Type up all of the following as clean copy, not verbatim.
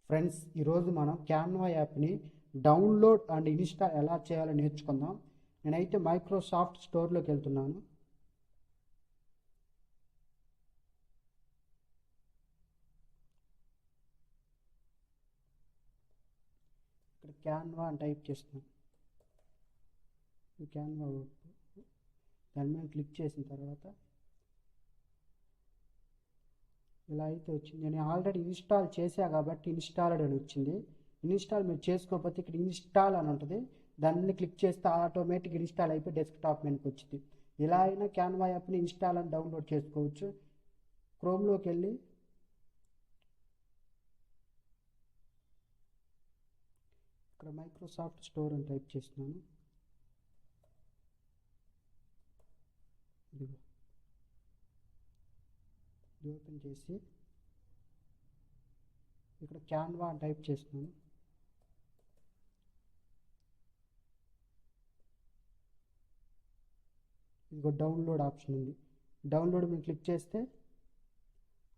Friends, ఈరోజు మనం Canva యాప్ని డౌన్లోడ్ అండ్ ఇన్స్టాల్ ఎలా చేయాలో నేర్చుకుందాం. నేనైతే మైక్రోసాఫ్ట్ స్టోర్లోకి వెళ్తున్నాను. ఇక్కడ క్యాన్వా అని టైప్ చేస్తున్నాను. ఈ క్యాన్వా దాని మీద క్లిక్ చేసిన తర్వాత ఇలా అయితే వచ్చింది. నేను ఆల్రెడీ ఇన్స్టాల్ చేశా కాబట్టి ఇన్స్టాల్డ్ అని వచ్చింది. ఇన్స్టాల్ మీరు చేసుకోకపోతే ఇక్కడ ఇన్స్టాల్ అని ఉంటుంది. దాన్ని క్లిక్ చేస్తే ఆటోమేటిక్ ఇన్స్టాల్ అయిపోయి డెస్క్టాప్ మీదకి వచ్చింది. ఇలా అయినా క్యాన్వా యాప్ని ఇన్స్టాల్ అని డౌన్లోడ్ చేసుకోవచ్చు. క్రోమ్లోకి వెళ్ళి ఇక్కడ మైక్రోసాఫ్ట్ స్టోర్ అని టైప్ చేస్తున్నాను. ఇది ఓపెన్ చేసి ఇక్కడ క్యాన్వా అని టైప్ చేస్తున్నాను. ఇదిగో డౌన్లోడ్ ఆప్షన్ ఉంది. డౌన్లోడ్ మీద క్లిక్ చేస్తే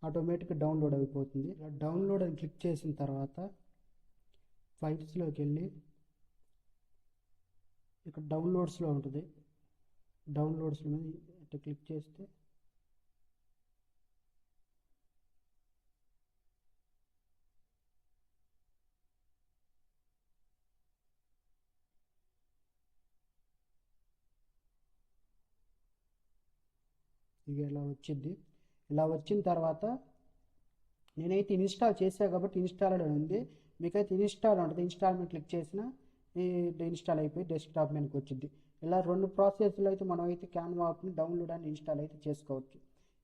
ఆటోమేటిక్గా డౌన్లోడ్ అయిపోతుంది. ఇలా డౌన్లోడ్ అని క్లిక్ చేసిన తర్వాత ఫైల్స్లోకి వెళ్ళి ఇక్కడ డౌన్లోడ్స్లో ఉంటుంది. డౌన్లోడ్స్ మీద ఇట్లా క్లిక్ చేస్తే ఇక ఇలా వచ్చింది. ఇలా వచ్చిన తర్వాత నేనైతే ఇన్స్టాల్ చేసా కాబట్టి ఇన్స్టాల్ అని ఉంది. మీకైతే ఇన్స్టాల్ ఉంటుంది. ఇన్స్టాల్ మీద క్లిక్ చేసినా ఇన్స్టాల్ అయిపోయి డెస్క్టాప్ మీదకి వచ్చింది. ఇలా రెండు ప్రాసెస్లో అయితే మనం అయితే క్యాన్వా యాప్ని డౌన్లోడ్ అండ్ ఇన్స్టాల్ అయితే చేసుకోవచ్చు.